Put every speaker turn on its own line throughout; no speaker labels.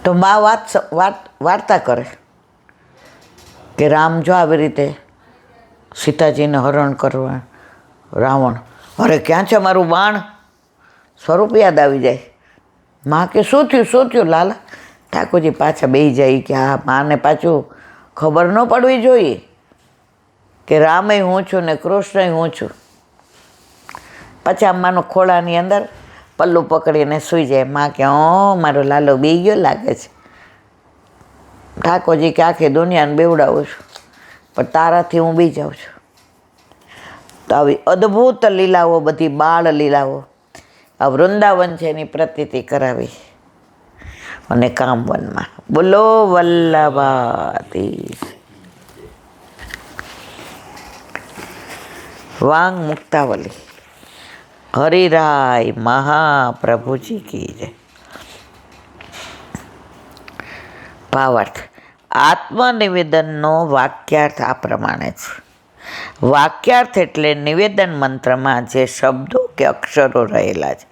તો મા વાર્તા કરે કે રામ જો આવી રીતે સીતાજીને હરણ કરવા રાવણ, અરે ક્યાં છે મારું બાણ, સ્વરૂપ યાદ આવી જાય. માં કે શું થયું લાલા? ઠાકોરજી પાછા બેસી જાય કે હા માને પાછું ખબર ન પડવી જોઈએ કે રામય હું છું ને કૃષ્ણય હું છું. પછી માનો ખોળાની અંદર પલ્લું પકડીને સૂઈ જાય. માં કે મારો લાલો બેસી ગયો લાગે છે. ઠાકોરજી કે આખી દુનિયાને બેવડાવું છું પણ તારાથી હું બી જાઉં છું. તો આવી અદ્ભુત લીલાઓ, બધી બાળ લીલાઓ આ વૃંદાવન છે એની પ્રતીતિ કરાવી. અને કામવનમાં બોલો વલ્લભાતી. વાંગ મુક્તાવલી. હરિરાય મહાપ્રભુજી કી જય. ભાવાર્થ. આત્મનિવેદનનો વાક્યાર્થ આ પ્રમાણે છે. વાક્યાર્થ એટલે નિવેદન મંત્રમાં જે શબ્દો કે અક્ષરો રહેલા છે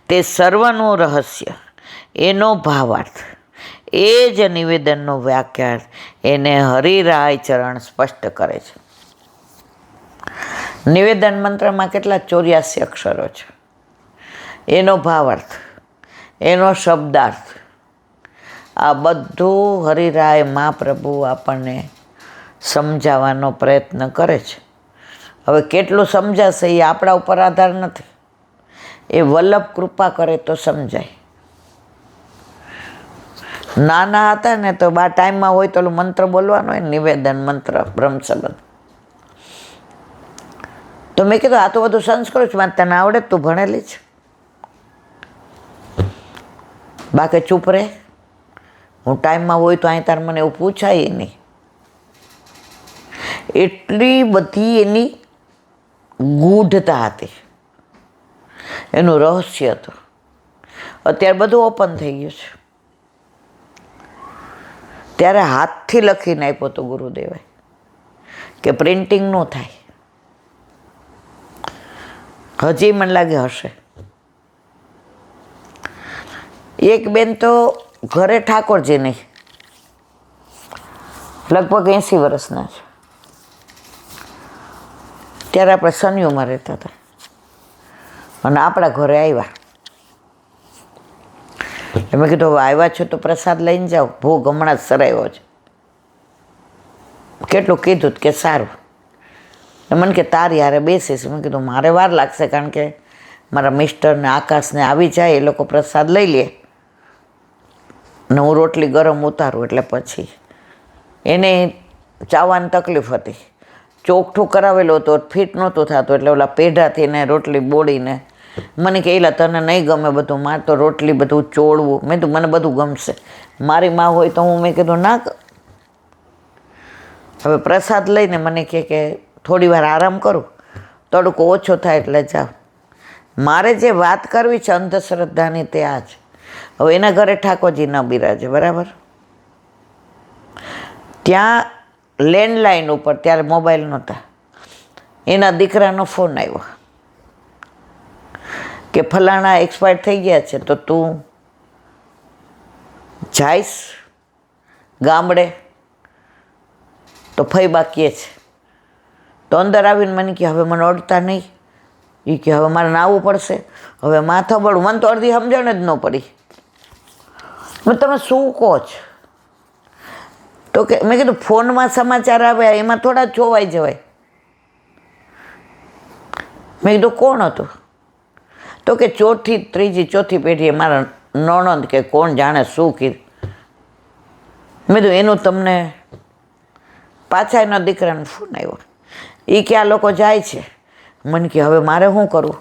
તે સર્વનું રહસ્ય, એનો ભાવાર્થ. એ જ નિવેદનનો વાક્યાર્થ એને હરિરાય ચરણ સ્પષ્ટ કરે છે. નિવેદન મંત્રમાં કેટલા 84 અક્ષરો છે. એનો ભાવાર્થ, એનો શબ્દાર્થ, આ બધું હરિરાય મહાપ્રભુ આપણને સમજાવવાનો પ્રયત્ન કરે છે. હવે કેટલું સમજાશે એ આપણા ઉપર આધાર નથી, એ વલ્લભ કૃપા કરે તો સમજાય. નાના હતા ને તો બા ટાઈમમાં હોય તો મંત્ર બોલવાનો હોય, નિવેદન મંત્ર બ્રહ્મસબંધ. તો મેં કીધું આ તો બધું સંસ્કૃત છે, તને આવડે તું ભણેલી છે, બાકી ચૂપ રહે. હું ટાઈમમાં હોય તો અહીં તાર મને એવું પૂછાય નહીં. એટલી બધી એની ગૂઢતા હતી, એનું રહસ્ય હતું. અત્યારે બધું ઓપન થઈ ગયું છે. ત્યારે હાથથી લખીને આપ્યો હતો ગુરુદેવે કે પ્રિન્ટિંગ ન થાય. હજી મને લાગે હશે. એક બેન તો ઘરે ઠાકોરજી નહીં, લગભગ 80 વર્ષના છે. ત્યારે આપણે સનિયુમાં રહેતા હતા અને આપણા ઘરે આવ્યા. મેં કીધું હવે આવ્યા છો તો પ્રસાદ લઈને જાઓ, ભોગ હમણાં જ સરાવ્યો છે. કેટલું કીધું કે સારું. મને કે તારી હારે બેસીશ. મેં કીધું મારે વાર લાગશે કારણ કે મારા મિસ્ટરને આકાશને આવી જાય, એ લોકો પ્રસાદ લઈ લે ને હું રોટલી ગરમ ઉતારું એટલે પછી એને ચાવવાની તકલીફ હતી. ચોકઠું કરાવેલું હતું, ફિટ નહોતું થતું એટલે ઓલા પેઢાથી ને રોટલી બોળીને મને કે એલા તને નહીં ગમે બધું, મારે તો રોટલી બધું ચોળવું. મેં તો મને બધું ગમશે, મારી માં હોય તો હું. મેં કીધું ના. હવે પ્રસાદ લઈને મને કે થોડી વાર આરામ કરું, તડકો ઓછો થાય એટલે જાઓ. મારે જે વાત કરવી છે અંધશ્રદ્ધાની તે આ છે. હવે એના ઘરે ઠાકોરજી ન બિરાજે, બરાબર. ત્યાં લેન્ડલાઇન ઉપર, ત્યારે મોબાઈલ નહોતા, એના દીકરાનો ફોન આવ્યો કે ફલાણા એક્સપાયર થઈ ગયા છે તો તું જાઈશ ગામડે? તો ફઈ બાકીએ છે. તો અંદર આવીને મને કે હવે મને અડતા નહીં. એ કે હવે મારે નાવું પડશે. હવે માથા બળું. મને તો અડધી સમજણ જ ન પડી. તમે શું કહો છો? તો કે મેં કીધું ફોનમાં સમાચાર આવ્યા એમાં થોડા જોવાઈ જવાય. મેં કીધું કોણ હતું? તો કે ત્રીજી ચોથી પેઢીએ મારા નણંદ કે કોણ જાણે શું કીધું. મેં કીધું એનું તમને પાછા એના દીકરાનો ફોન આવ્યો. એ કે આ લોકો જાય છે. મને કે હવે મારે શું કરવું?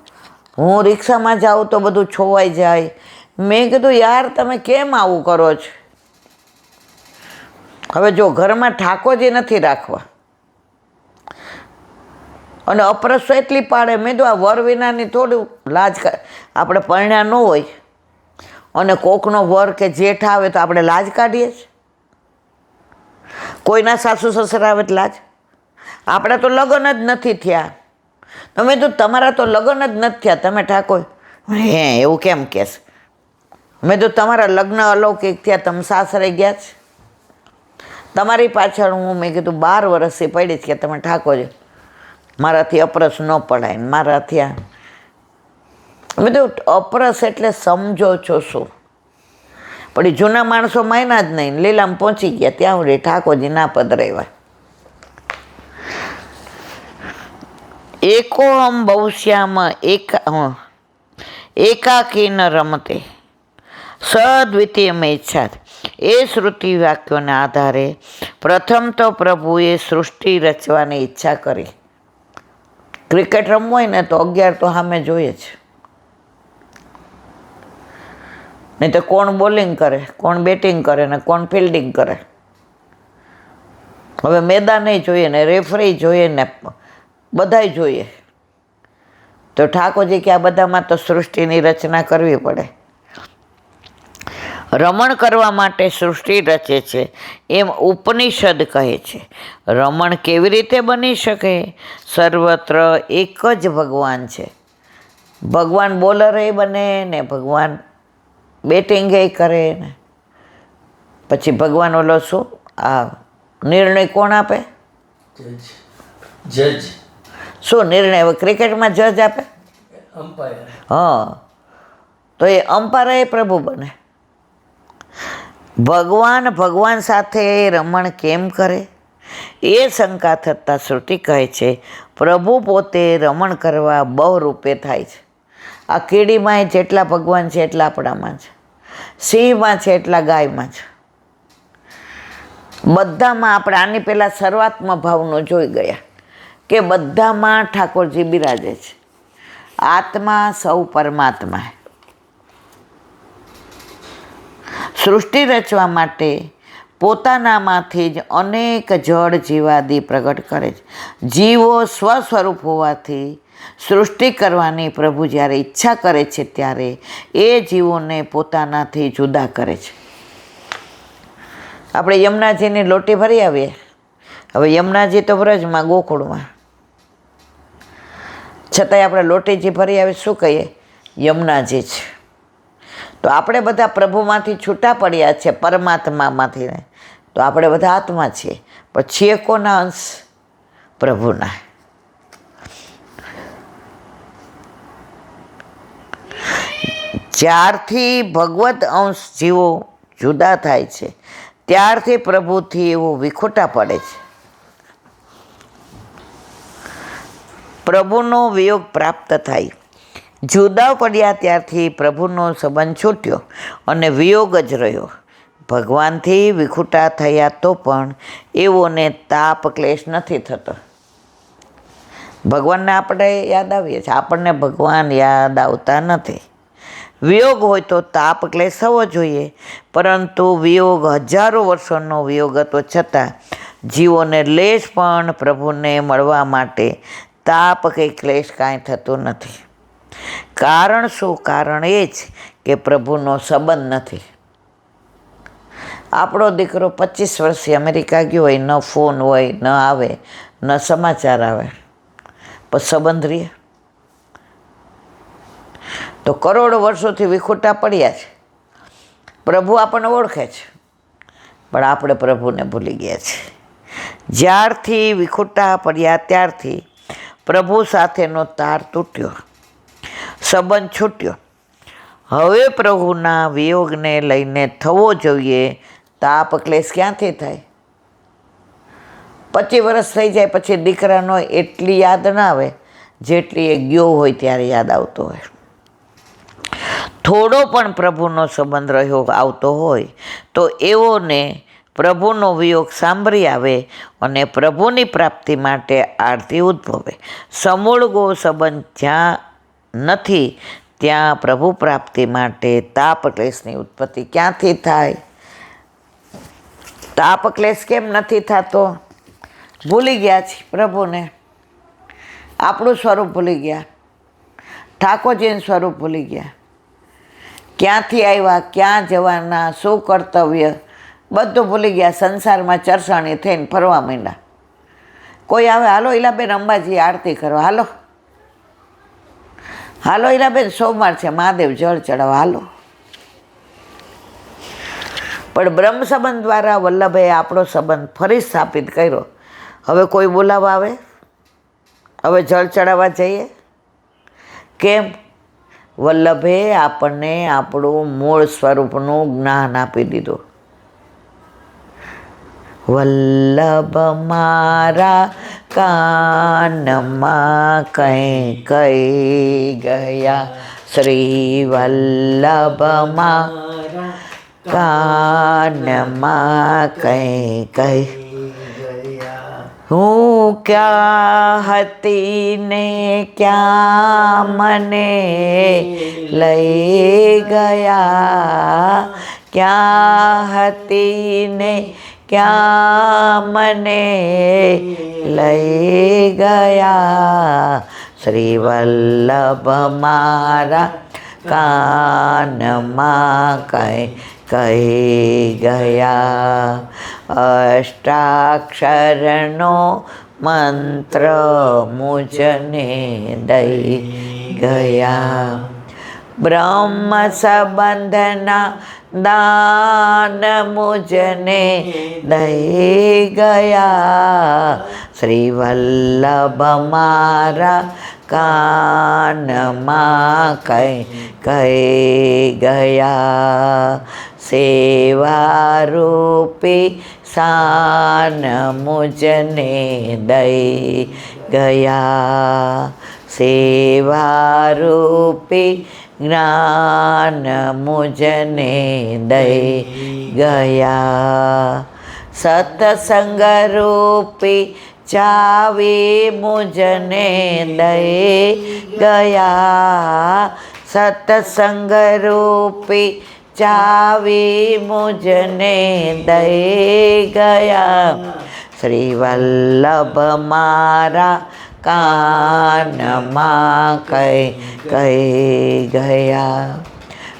હું રિક્ષામાં જાઉં તો બધું છોવાઈ જાય. મેં કીધું યાર તમે કેમ આવું કરો છો? હવે જો ઘરમાં ઠાકોરજી નથી રાખવા અને અપરસો એટલી પાડે. મેં તો આ વર વિનાની થોડું લાજ, આપણે પરણ્યા ન હોય અને કોકનો વર કે જેઠ આવે તો આપણે લાજ કાઢીએ છીએ. કોઈના સાસુ સસરા આવે તો લાજ. આપણા તો લગ્ન જ નથી થયા. તમે તો તમારા તો લગ્ન જ નથી થયા, તમે ઠાકોર હે એવું કેમ કહેશ? મેં તો તમારા લગ્ન અલૌકિક થયા, તમે સાસરે ગયા છે. તમારી પાછળ મેં કીધું 12 વર્ષથી પડી છે કે તમે ઠાકોરજી મારાથી અપરસ ન પડાય ને મારાથી આ. મેં તો અપરસ એટલે સમજો છો શું? પણ એ જૂના માણસો માયના જ નહીં, લીલામાં પહોંચી ગયા ત્યાં સુધી ઠાકોરજી ના પધરાવ્યા. એકોહમ બહુશ્યામ એકાકી ન રમતે સદ્વિતીય ઈચ્છા. એ શ્રુતિ વાક્યોના આધારે પ્રથમ તો પ્રભુએ સૃષ્ટિ રચવાની ઈચ્છા કરી. ક્રિકેટ રમવું હોય ને તો 11 તો સામે જોઈએ છે, નહીં તો કોણ બોલિંગ કરે, કોણ બેટિંગ કરે ને કોણ ફિલ્ડિંગ કરે. હવે મેદાન જોઈએ ને રેફરી જોઈએ ને બધાય જોઈએ. તો ઠાકોરજી કે આ બધામાં તો સૃષ્ટિની રચના કરવી પડે. રમણ કરવા માટે સૃષ્ટિ રચે છે એમ ઉપનિષદ કહે છે. રમણ કેવી રીતે બની શકે? સર્વત્ર એક જ ભગવાન છે. ભગવાન બોલરે બને ને ભગવાન બેટિંગે કરે ને પછી ભગવાન ઓલો શું આ નિર્ણય કોણ આપે?
જજ.
શું નિર્ણય? હવે ક્રિકેટમાં જજ આપે,
અમ્પાયર.
હા, તો એ અમ્પાયર એ પ્રભુ બને. ભગવાન સાથે રમણ કેમ કરે એ શંકા થતાં શ્રુતિ કહે છે પ્રભુ પોતે રમણ કરવા બહુ રૂપે થાય છે. આ કીડીમાં જેટલા ભગવાન છે એટલા આપણામાં છે, સિંહમાં છે એટલા ગાયમાં છે, બધામાં. આપણે આની પહેલાં શરૂઆતમાં ભાવનો જોઈ ગયા કે બધામાં ઠાકોરજી બિરાજે છે. આત્મા સૌ પરમાત્મા. સૃષ્ટિ રચવા માટે પોતાનામાંથી જ અનેક જળ જીવાદી પ્રગટ કરે છે. જીવો સ્વસ્વરૂપ હોવાથી સૃષ્ટિ કરવાની પ્રભુ જ્યારે ઈચ્છા કરે છે ત્યારે એ જીવોને પોતાનાથી જુદા કરે છે. આપણે યમુનાજીની લોટી ભરી આવીએ. હવે યમુનાજી તો વ્રજમાં ગોકુળમાં, છતાંય આપણે લોટીજી ભરી આવીએ શું કહીએ? યમુનાજી છે. તો આપણે બધા પ્રભુમાંથી છૂટા પડ્યા છે, પરમાત્મામાંથી. તો આપણે બધા આત્મા છીએ, પણ છીએ કોના અંશ? પ્રભુના. જ્યારથી ભગવત અંશ જીવો જુદા થાય છે ત્યારથી પ્રભુથી એવો વિખૂટા પડે છે. પ્રભુનો વિયોગ પ્રાપ્ત થાય. જુદા પડ્યા ત્યારથી પ્રભુનો સંબંધ છૂટ્યો અને વિયોગ જ રહ્યો. ભગવાનથી વિખૂટા થયા તો પણ એવોને તાપ ક્લેશ નથી થતો. ભગવાનને આપણે યાદ આવીએ છીએ, આપણને ભગવાન યાદ આવતા નથી. વિયોગ હોય તો તાપ ક્લેશ થવો જોઈએ, પરંતુ વિયોગ હજારો વર્ષોનો વિયોગ હતો છતાં જીવોને લેશ પણ પ્રભુને મળવા માટે તાપ કે ક્લેશ કાંઈ થતું નથી. કારણ શું? કારણ એ જ કે પ્રભુનો સંબંધ નથી. આપણો દીકરો 25 વર્ષથી અમેરિકા ગયો હોય, ન ફોન હોય, ન આવે, ન સમાચાર આવે, પણ સંબંધ રહે. તો કરોડો વર્ષોથી વિખૂટા પડ્યા છે. પ્રભુ આપણને ઓળખે છે, પણ આપણે પ્રભુને ભૂલી ગયા છે. જ્યારથી વિખૂટા પડ્યા ત્યારથી પ્રભુ સાથેનો તાર તૂટ્યો, સંબંધ છૂટ્યો. હવે પ્રભુના વિયોગને લઈને થવો જોઈએ તાપ ક્લેશ ક્યાંથી થાય? 25 વર્ષ થઈ જાય પછી દીકરાનો એટલી યાદ ના આવે જેટલી એ ગયો હોય ત્યારે યાદ આવતો હોય. થોડો પણ પ્રભુનો સંબંધ રહ્યો આવતો હોય તો એવોને પ્રભુનો વિયોગ સાંભળી આવે અને પ્રભુની પ્રાપ્તિ માટે આરતી ઉદ્ભવે. સમૂળગો સંબંધ જ્યાં નથી ત્યાં પ્રભુ પ્રાપ્તિ માટે તાપ ક્લેશની ઉત્પત્તિ ક્યાંથી થાય? તાપ ક્લેશ કેમ નથી થતો? ભૂલી ગયા છીએ પ્રભુને. આપણું સ્વરૂપ ભૂલી ગયા, ઠાકોરજીનું સ્વરૂપ ભૂલી ગયા. ક્યાંથી આવ્યા, ક્યાં જવાના, શું કર્તવ્ય, બધું ભૂલી ગયા. સંસારમાં ચરસાણી થઈને ફરવા માંડ્યા. કોઈ આવે, હાલો ઈલાબેન અંબાજી આરતી કરો, હાલો હાલો ઈલાબેન સોમવાર છે મહાદેવ જળ ચડાવવા, હાલો. પણ બ્રહ્મ સંબંધ દ્વારા વલ્લભે આપણો સંબંધ ફરી સ્થાપિત કર્યો. હવે કોઈ બોલાવવા આવે? હવે જળ ચડાવવા જઈએ? કેમ? વલ્લભે આપણને આપણું મૂળ સ્વરૂપનું જ્ઞાન આપી દીધું. વલ્લભ મારા કાનમાં કઈ કઈ ગયા, શ્રી વલ્લભ મારા કાનમાં કઈ કઈ. હું ક્યાં હતી ને ક્યાં મને લઈ ગયા, ક્યાં હતી ને ક્યાં મને લઈ ગયા, શ્રી વલ્લભ મારા કાનમાં કઈ કઈ ગયા. અષ્ટાક્ષરનો મંત્ર મુજને દઈ ગયા, બ્રહ્મ સંબંધના દાન મુજને દઈ ગયા, શ્રી વલ્લભ મારા કાનમાં કઈ કઈ ગયા. સેવા રૂપી શાન મુજને દઈ ગયા, સેવા રૂપી જ્ઞાન મુજને દઈ ગયા. સત્સંગ રૂપી ચાવી મુજને દઈ ગયા, સત્સંગ રૂપી ચાવી મુજને દઈ ગયા, શ્રી વલ્લભ મારા કાનમાં કઈ કઈ ગયા.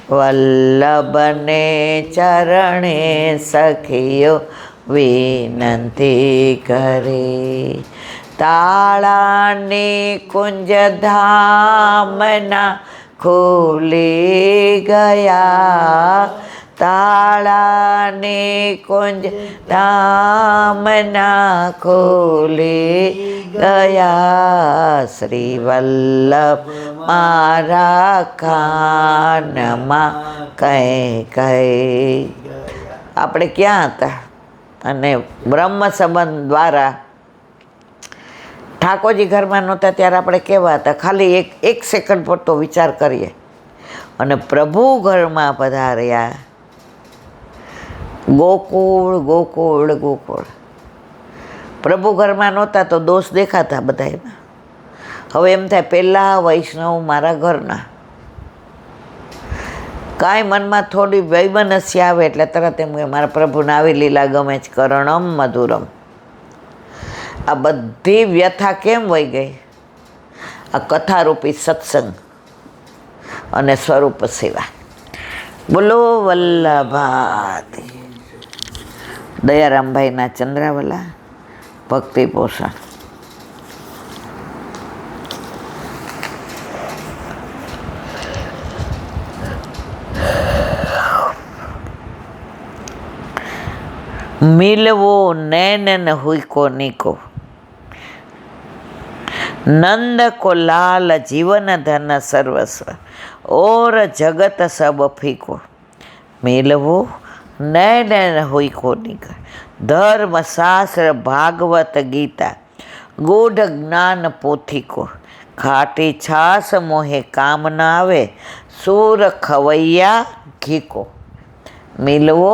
વલ્લભને ચરણે સખીઓ વિનંતી કરે, તાળાની કુંજ ધામના ખુલી ગયા, તાળાની કુંજ ધામના ખુલી ગયા, શ્રી વલ્લભ મારા કાનમાં કઈ કઈ. આપણે ક્યાં હતા? અને બ્રહ્મ સંબંધ દ્વારા ઠાકોરજી ઘરમાં નહોતા ત્યારે આપણે કેવા હતા? ખાલી એક સેકન્ડ પર તો વિચાર કરીએ. અને પ્રભુ ઘરમાં પધાર્યા. ગોકુળ ગોકુળ ગોકુળ. પ્રભુ ઘરમાં નહોતા તો દોષ દેખાતા બધા એમાં. હવે એમ થાય પહેલાં વૈષ્ણવ મારા ઘરના. કાંઈ મનમાં થોડી વૈમનસ્ય આવે એટલે તરત એમ કે મારા પ્રભુને આવી લીલા ગમે છે, કરણમ મધુરમ. આ બધી વ્યથા કેમ વહી ગઈ? આ કથારૂપી સત્સંગ અને સ્વરૂપ સેવા. બોલો વલ્લભાતી. દયારામભાઈના ચંદ્રાવલા ભક્તિ પોષણ. મિલવો નૈન હુઈકો નીકો, નંદ કો લાલ જીવન ધન સર્વસ્વ, ઓર જગત સબ ફીકો. મિલવો નૈન હુઈકો નીકો, ધર્મ શાસ્ત્ર ભાગવત ગીતા, ગૂઢ જ્ઞાન પોથીકો. ખાટી છાસ મોહે કામ ના આવે, સૂર ખવૈયા ઘીકો. મિલવો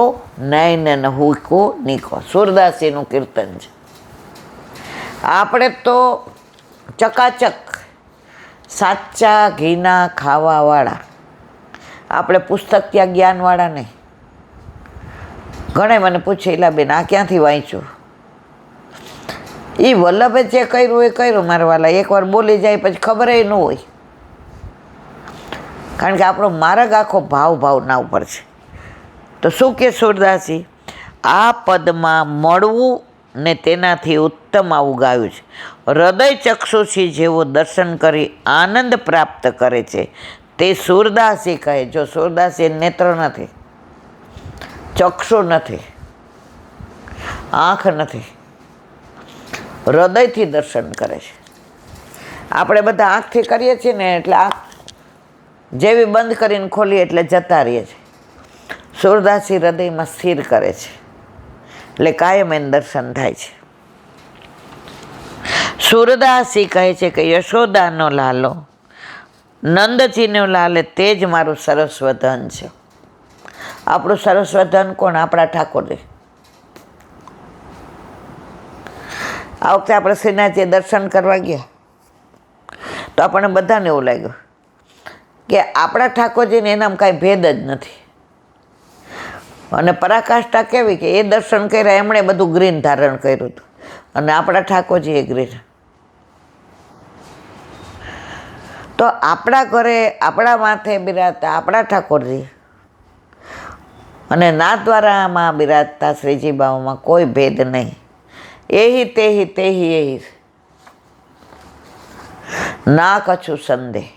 નૈન હુઈકો નીકો. સુરદાસીનું કીર્તન છે. આપણે તો ચકાચક સાચા ઘીના ખાવાવાળા, આપણે પુસ્તક ત્યાં જ્ઞાનવાળા નહીં. ઘણા મને પૂછે, એલા બેન આ ક્યાંથી વાંચ્યું? એ વલ્લભે જે કર્યું એ કર્યું મારા વાલા. એકવાર બોલી જાય પછી ખબર ન હોય. કારણ કે આપણો માર્ગ આખો ભાવના ઉપર છે. તો શું કે સુરદાસી? આ પદમાં મળવું ને તેનાથી ઉત્તમ આવું ગાયું છે. હૃદય ચક્ષુષી જેવો દર્શન કરી આનંદ પ્રાપ્ત કરે છે તે સુરદાસી કહે. જો સુરદાસી નેત્ર નથી, ચક્ષુ નથી, આંખ નથી, હૃદયથી દર્શન કરે છે. આપણે બધા આંખથી કરીએ છીએ ને, એટલે આંખ જેવી બંધ કરીને ખોલીએ એટલે જતા રહીએ છીએ. સૂરદાસી હૃદયમાં સ્થિર કરે છે, એટલે કાયમ એને દર્શન થાય છે. સૂરદાસી કહે છે કે યશોદાનો લાલો, નંદજીનો લાલે તે જ મારું સર્વસ્વ ધન છે. આપણું સર્વસ્વ ધન કોણ? આપણા ઠાકોરજી. આ વખતે આપણે શ્રીનાથજીએ દર્શન કરવા ગયા તો આપણને બધાને એવું લાગ્યું કે આપણા ઠાકોરજીને એનામાં કાંઈ ભેદ જ નથી. અને પરાકાષ્ઠા કેવી કે એ દર્શન કર્યા, એમણે બધું ગ્રીન ધારણ કર્યું હતું, અને આપણા ઠાકોરજીએ ગ્રીન. તો આપણા ઘરે આપણા માથે બિરાજતા આપણા ઠાકોરજી અને નાથદ્વારામાં બિરાજતા શ્રીજી બાબામાં કોઈ ભેદ નહીં. એહી તેહી તેહી એહી, ના કછું સંદેહ.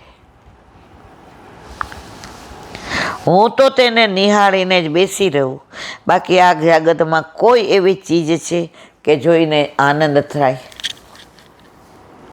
હું તો તેને નિહાળીને જ બેસી રહું, બાકી આ જગતમાં કોઈ એવી ચીજ છે કે જોઈને આનંદ થાય?